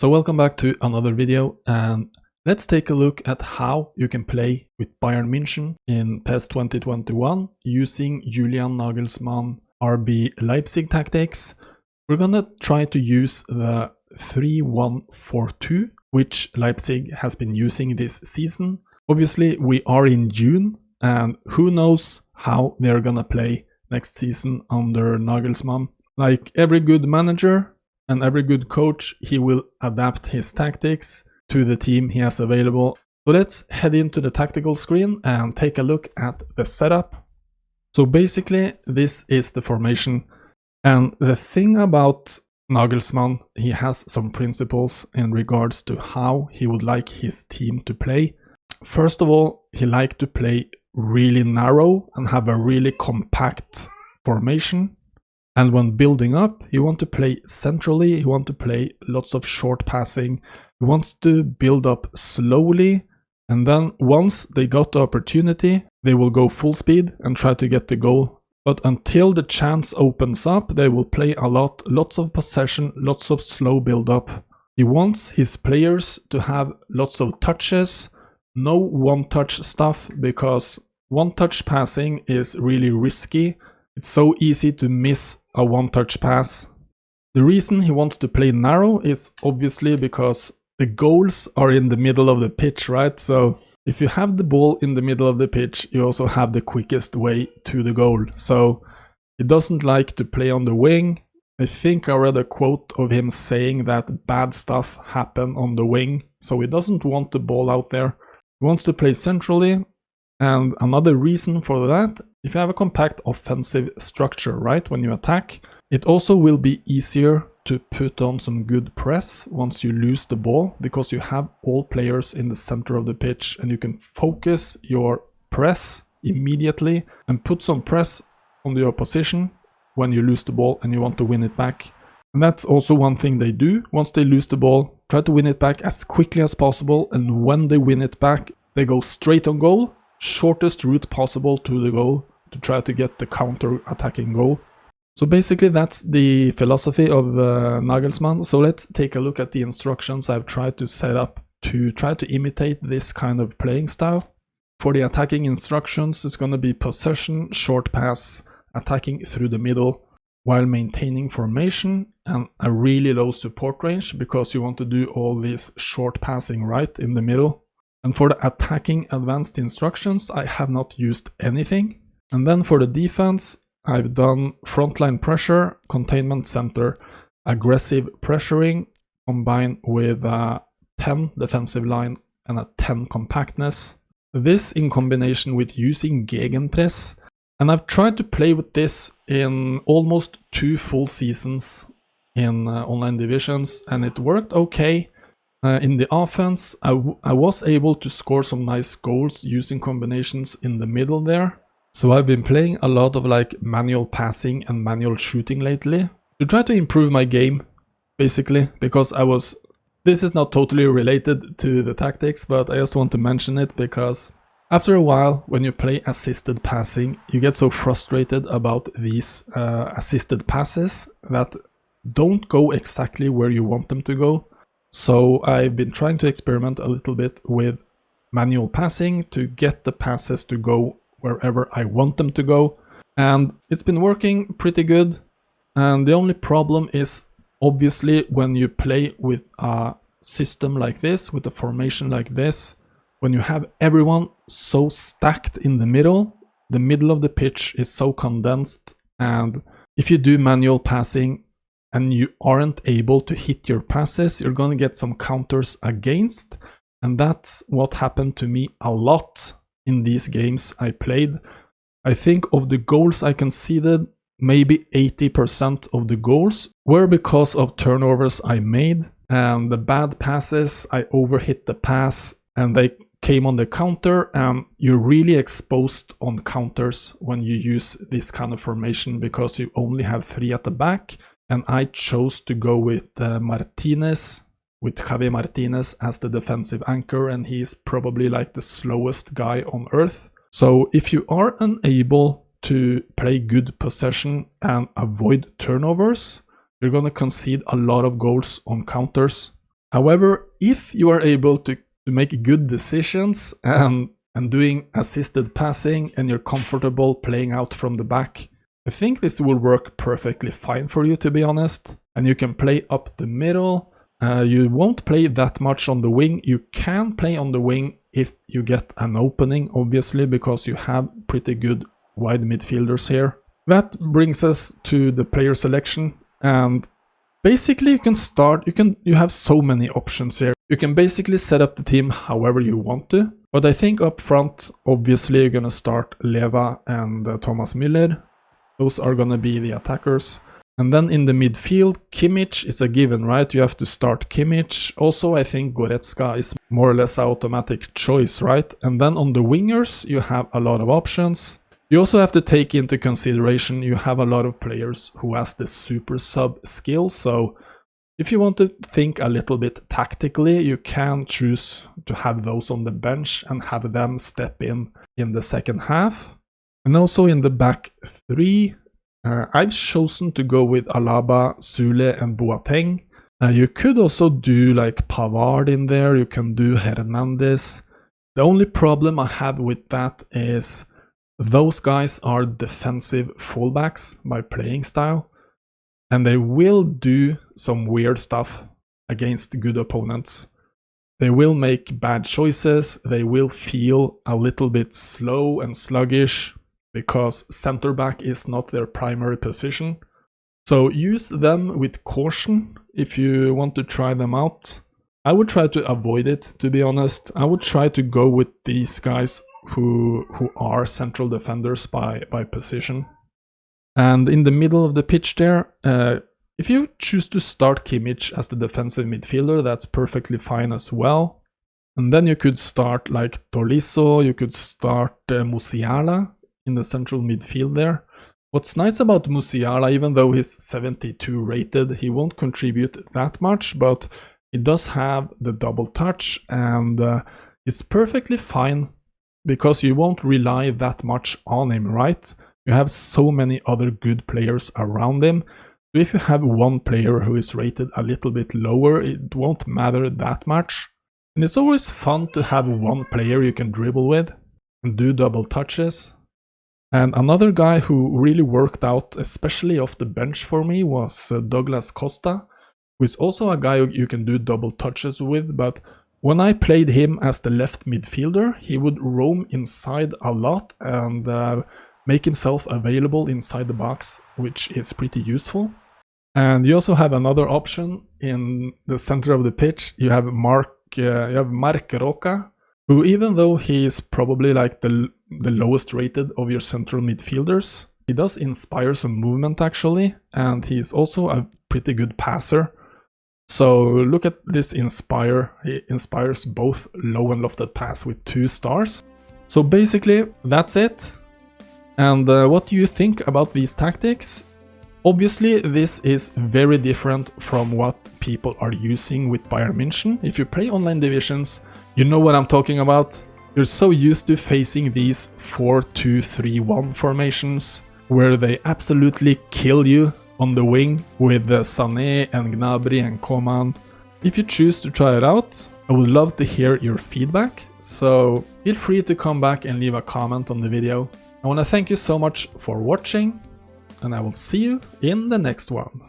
So welcome back to another video, and let's take a look at how you can play with Bayern Munchen in PES 2021 using Julian Nagelsmann RB Leipzig tactics. We're gonna try to use the 3-1-4-2, which Leipzig has been using this season. Obviously, we are in June, and who knows how they're gonna play next season under Nagelsmann. Like every good manager and every good coach, he will adapt his tactics to the team he has available. So let's head into the tactical screen and take a look at the setup. So basically, this is the formation. And the thing about Nagelsmann, he has some principles in regards to how he would like his team to play. First of all, he likes to play really narrow and have a really compact formation. And when building up, you want to play centrally, you want to play lots of short passing, you want to build up slowly, and then once they got the opportunity, they will go full speed and try to get the goal. But until the chance opens up, they will play lots of possession, lots of slow build up. He wants his players to have lots of touches, no one-touch stuff, because one-touch passing is really risky. It's so easy to miss a one-touch pass. The reason he wants to play narrow is obviously because the goals are in the middle of the pitch, right? So if you have the ball in the middle of the pitch, you also have the quickest way to the goal. So he doesn't like to play on the wing. I think I read a quote of him saying that bad stuff happen on the wing. So he doesn't want the ball out there. He wants to play centrally. And another reason for that, if you have a compact offensive structure, right, when you attack, it also will be easier to put on some good press once you lose the ball, because you have all players in the center of the pitch and you can focus your press immediately and put some press on the opposition when you lose the ball and you want to win it back. And that's also one thing they do. Once they lose the ball, try to win it back as quickly as possible, and when they win it back, they go straight on goal. Shortest route possible to the goal to try to get the counter-attacking goal. So basically that's the philosophy of Nagelsmann. So let's take a look at the instructions I've tried to set up to try to imitate this kind of playing style. For the attacking instructions, it's going to be possession, short pass, attacking through the middle while maintaining formation and a really low support range, because you want to do all this short passing right in the middle. And for the attacking advanced instructions, I have not used anything. And then for the defense, I've done frontline pressure, containment center, aggressive pressuring, combined with a 10 defensive line and a 10 compactness. This in combination with using gegenpress. And I've tried to play with this in almost 2 full seasons in online divisions, and it worked okay. In the offense, I was able to score some nice goals using combinations in the middle there. So I've been playing a lot of like manual passing and manual shooting lately to try to improve my game, basically, because this is not totally related to the tactics, but I just want to mention it because after a while, when you play assisted passing, you get so frustrated about these assisted passes that don't go exactly where you want them to go. So I've been trying to experiment a little bit with manual passing to get the passes to go wherever I want them to go. And it's been working pretty good. And the only problem is obviously when you play with a system like this, with a formation like this, when you have everyone so stacked in the middle of the pitch is so condensed. And if you do manual passing, and you aren't able to hit your passes, you're going to get some counters against. And that's what happened to me a lot in these games I played. I think of the goals I conceded, maybe 80% of the goals were because of turnovers I made. And the bad passes, I overhit the pass and they came on the counter. And you're really exposed on counters when you use this kind of formation because you only have 3 at the back. And I chose to go with Javi Martinez as the defensive anchor, and he's probably like the slowest guy on earth. So if you are unable to play good possession and avoid turnovers, you're going to concede a lot of goals on counters. However, if you are able to make good decisions and doing assisted passing and you're comfortable playing out from the back, I think this will work perfectly fine for you, to be honest. And you can play up the middle. You won't play that much on the wing. You can play on the wing if you get an opening, obviously, because you have pretty good wide midfielders here. That brings us to the player selection, and basically you can start, you have so many options here. You can basically set up the team however you want to, but I think up front, obviously you're gonna start Leva and Thomas Müller. Those are gonna be the attackers. And then in the midfield, Kimmich is a given, right? You have to start Kimmich. Also, I think Goretzka is more or less an automatic choice, right? And then on the wingers, you have a lot of options. You also have to take into consideration you have a lot of players who has the super sub skill. So if you want to think a little bit tactically, you can choose to have those on the bench and have them step in the second half. And also in the back three, I've chosen to go with Alaba, Sule and Boateng. You could also do like Pavard in there, you can do Hernandez. The only problem I have with that is those guys are defensive fullbacks by playing style, and they will do some weird stuff against good opponents. They will make bad choices, they will feel a little bit slow and sluggish, because center back is not their primary position. So use them with caution if you want to try them out. I would try to avoid it, to be honest. I would try to go with these guys who are central defenders by position. And in the middle of the pitch there, if you choose to start Kimmich as the defensive midfielder, that's perfectly fine as well. And then you could start like Tolisso, you could start Musiala in the central midfield there. What's nice about Musiala, even though he's 72 rated, he won't contribute that much, but he does have the double touch, and it's perfectly fine because you won't rely that much on him, right? You have so many other good players around him. So if you have one player who is rated a little bit lower, it won't matter that much. And it's always fun to have one player you can dribble with and do double touches. And another guy who really worked out, especially off the bench for me, was Douglas Costa, who is also a guy you can do double touches with, but when I played him as the left midfielder, he would roam inside a lot and make himself available inside the box, which is pretty useful. And you also have another option in the center of the pitch. You have Marc Roca, who, even though he is probably like the lowest rated of your central midfielders, he does inspire some movement actually, and he's also a pretty good passer. So look at this inspire, he inspires both low and lofted pass with 2 stars. So basically that's it. And what do you think about these tactics? Obviously this is very different from what people are using with Bayern Munchen. If you play online divisions, you know what I'm talking about. You're so used to facing these 4-2-3-1 formations where they absolutely kill you on the wing with Sané and Gnabry and Coman. If you choose to try it out, I would love to hear your feedback, so feel free to come back and leave a comment on the video. I want to thank you so much for watching, and I will see you in the next one.